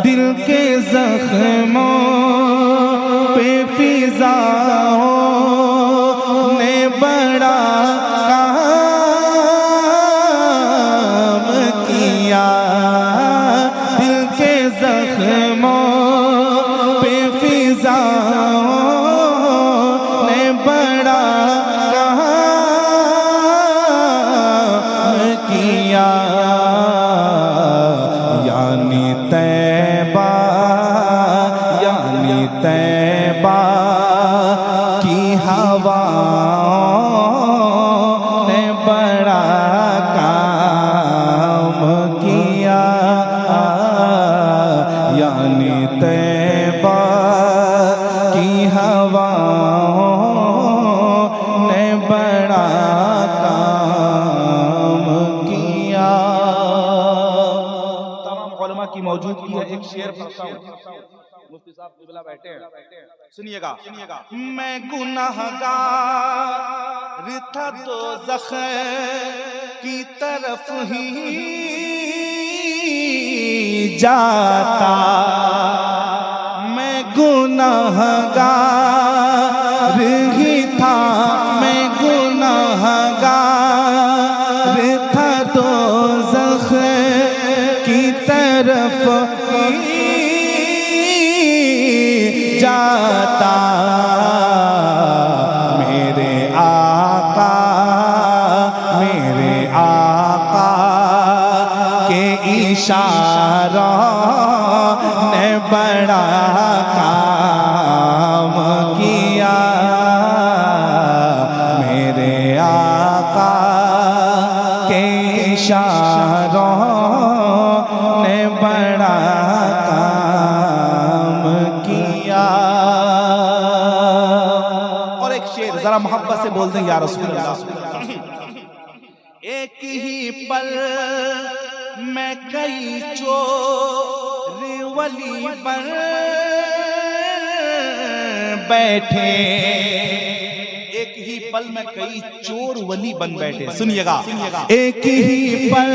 दिल के जख्मों पे फिजाओं ने बड़ा काम किया। दिल के जख्मों पे फिजाओं ने बड़ा काम किया। यानी तैबा की हवाओं ने बड़ा काम किया। यानी तैबा की हवाओं ने बड़ा काम किया। तमाम उलमा की मौजूदगी है, एक शेर पढ़ता हूँ। मुफ्ती साहब क़िबला बैठे हैं, सुनिएगा। मैं गुनाहगार था दोज़ख की तरफ ही जाता। मैं गुनाहगार ही था, मैं गुनाहगार था दोज़ख की तरफ ही जाता। मेरे आका के इशारों ने बड़ा काम किया। मेरे आका के इशारों ने बड़ा जरा मोहब्बत से बोल दें या रसूल अल्लाह। एक ही पल में कई चोर वली बन बैठे। एक ही पल में कई चोर वली बन बैठे। सुनिएगा। एक ही पल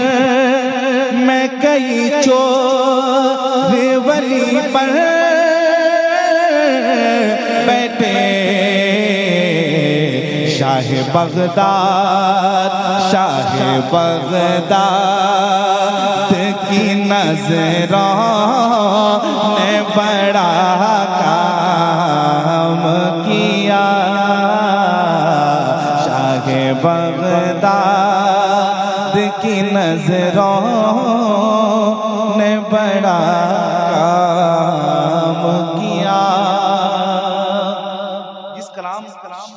में कई चोर वली बन बैठे। शाह बगदाद की नजरों ने बड़ा काम किया। शाह बगदाद की नजरों ने बड़ा काम किया।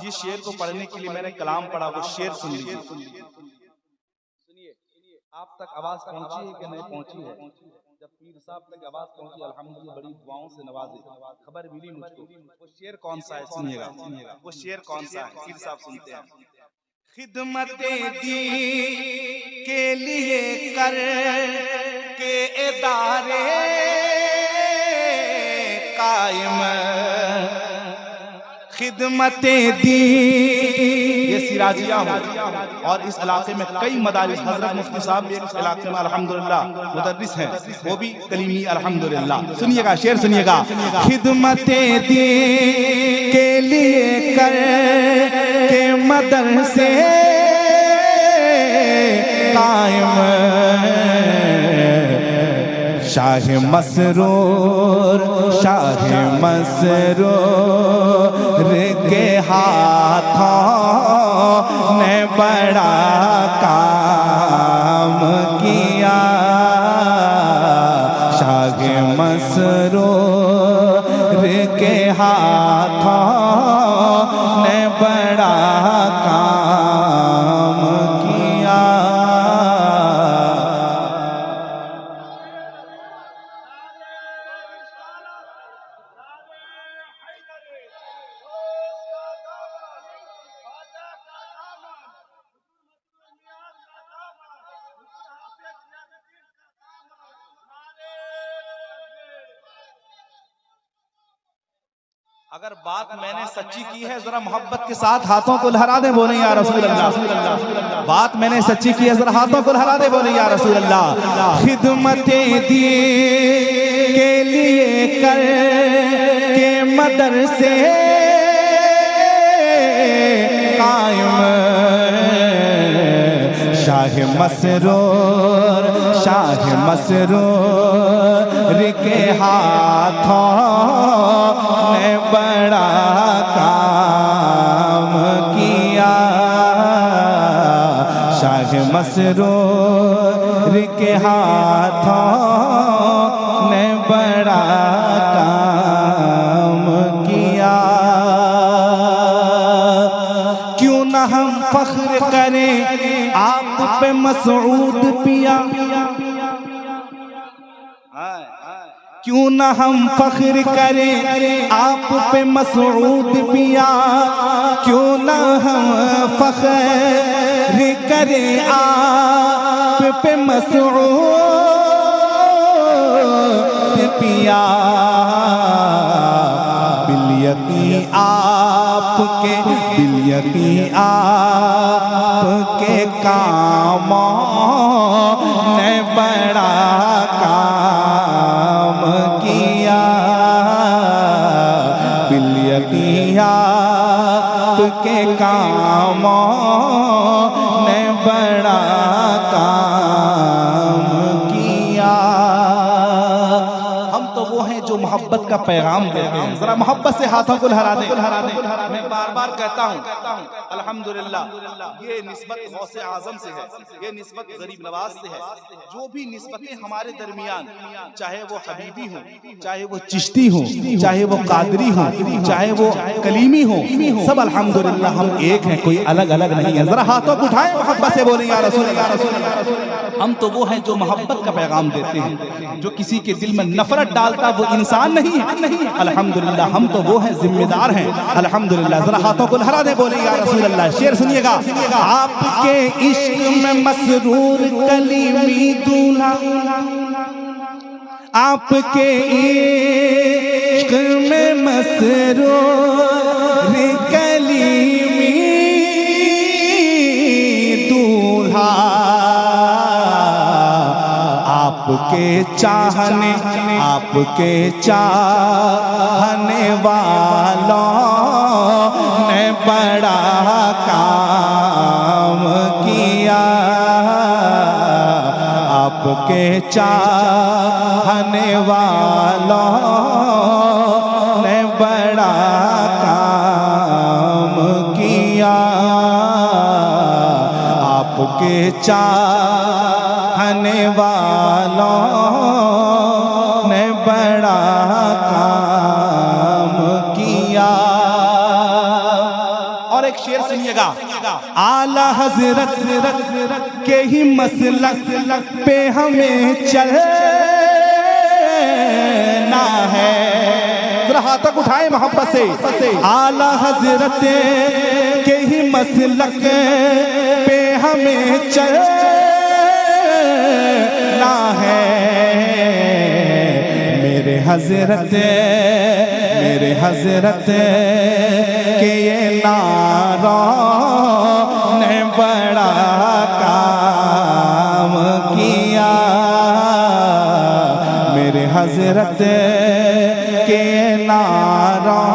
जिस शेर को पढ़ने के लिए मैंने कलाम पढ़ा वो शेर सुन लीजिए। सुनिए, आप तक आवाज पहुंची है कि नहीं पहुंची है? जब पीर साहब तक आवाज पहुंची, अल्हम्दुलिल्लाह बड़ी दुआओं से नवाजे, खबर मिली मुझको। वो शेर कौन सा है? सुनिएगा। वो शेर कौन सा है? पीर साहब सुनते हैं। खिदमते दी के लिए कर के इदारे कायम। खिदमते दी ये सिराजिया हो। और इस इलाके में कई मदारिस, हजरत मुफ्ती साहब भी इस इलाके में अल्हम्दुलिल्लाह मुदर्रिस हैं, वो भी कलीमी अल्हम्दुलिल्लाह। सुनिएगा, शेर सुनिएगा। खिदमते दी के लिए कर के मदरसे कायम। शाह मसरूर के हाथों ने बड़ा काम किया। शाह मसरूर के हाथों ने बड़ा काम किया। अगर बात मैंने सच्ची की है जरा मोहब्बत के साथ हाथों को लहरा दे, बोले या रसूल अल्लाह। बात मैंने सच्ची की है जरा हाथों को लहरा दे, बोले या रसूल अल्लाह। खिदमतें दी के कर के मदरसे कायम, शाह मसरूर के हाथों ने बड़ा काम किया। शाह मसरूर के हाथों ने बड़ा काम किया। क्यों न हम फख्र करें आप पे मसऊद पिया, क्यों न हम फख्र करें आप पे मसऊद पिया, क्यों न हम फख्र करें आप पे मसऊद पिया। बिलियती आपके कामों ने बड़ा काम किया। बिलियती आपके कामों ने बड़ा काम किया। हम तो वो हैं जो मोहब्बत का पैगाम देते हैं। जरा मोहब्बत से हाथों को लहरा दे। मैं बार बार कहता हूँ अल्हम्दुलिल्लाह, ये निस्बत गौसे आजम से है, ये निस्बत गरीब नवाज से है। जो भी निस्बतें हमारे दरमियान, चाहे वो हबीबी हो, चाहे वो चिश्ती हो, चाहे वो कादरी हो, चाहे वो कलीमी हो, सब अल्हम्दुलिल्लाह हम एक हैं, कोई अलग अलग नहीं है। जरा हाथों को उठाएं, मोहब्बत से बोलें या रसूल अल्लाह। हम तो वो हैं जो मोहब्बत का पैगाम देते हैं। जो किसी के दिल में नफरत डालता वो इंसान नहीं है। अल्हम्दुलिल्लाह हम तो वो हैं, जिम्मेदार हैं। अल्हम्दुलिल्लाह जरा हाथों को लहरा दे, बोले या रसूल अल्लाह। शेर सुनिएगा। आपके इश्क में मसरूर कलीमी दूल्हा, आपके इश्क में मसरूर कलीमी दूल्हा, आपके चाहने वालों ने बड़ा काम किया। आपके चाहने वालों ने बड़ा काम किया। आपके चाहने वालों ने बड़ा काम किया। और एक शेर सुनिएगा। आला हजरत के ही मसलक पे हमें चलना है। जरा हाथ तक उठाए मोहब्बत से। आला हजरत के ही मसलक पे हमें चलना है। मेरे हजरत के ये नारों ने बड़ा काम किया। मेरे हजरत के नारों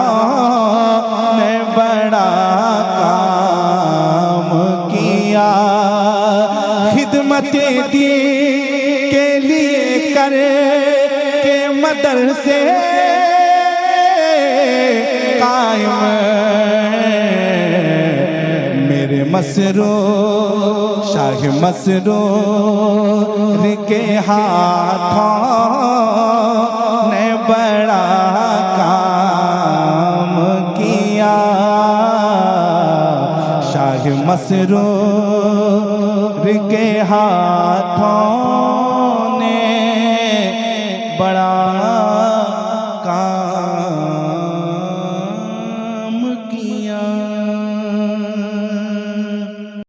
ने बड़ा काम किया। खिदमत दी के लिए कर के मदरसे कायम, मेरे मसरूर शाह मसरूर के हाथों ने बड़ा काम किया। शाह मसरूर के हाथों ने बड़ा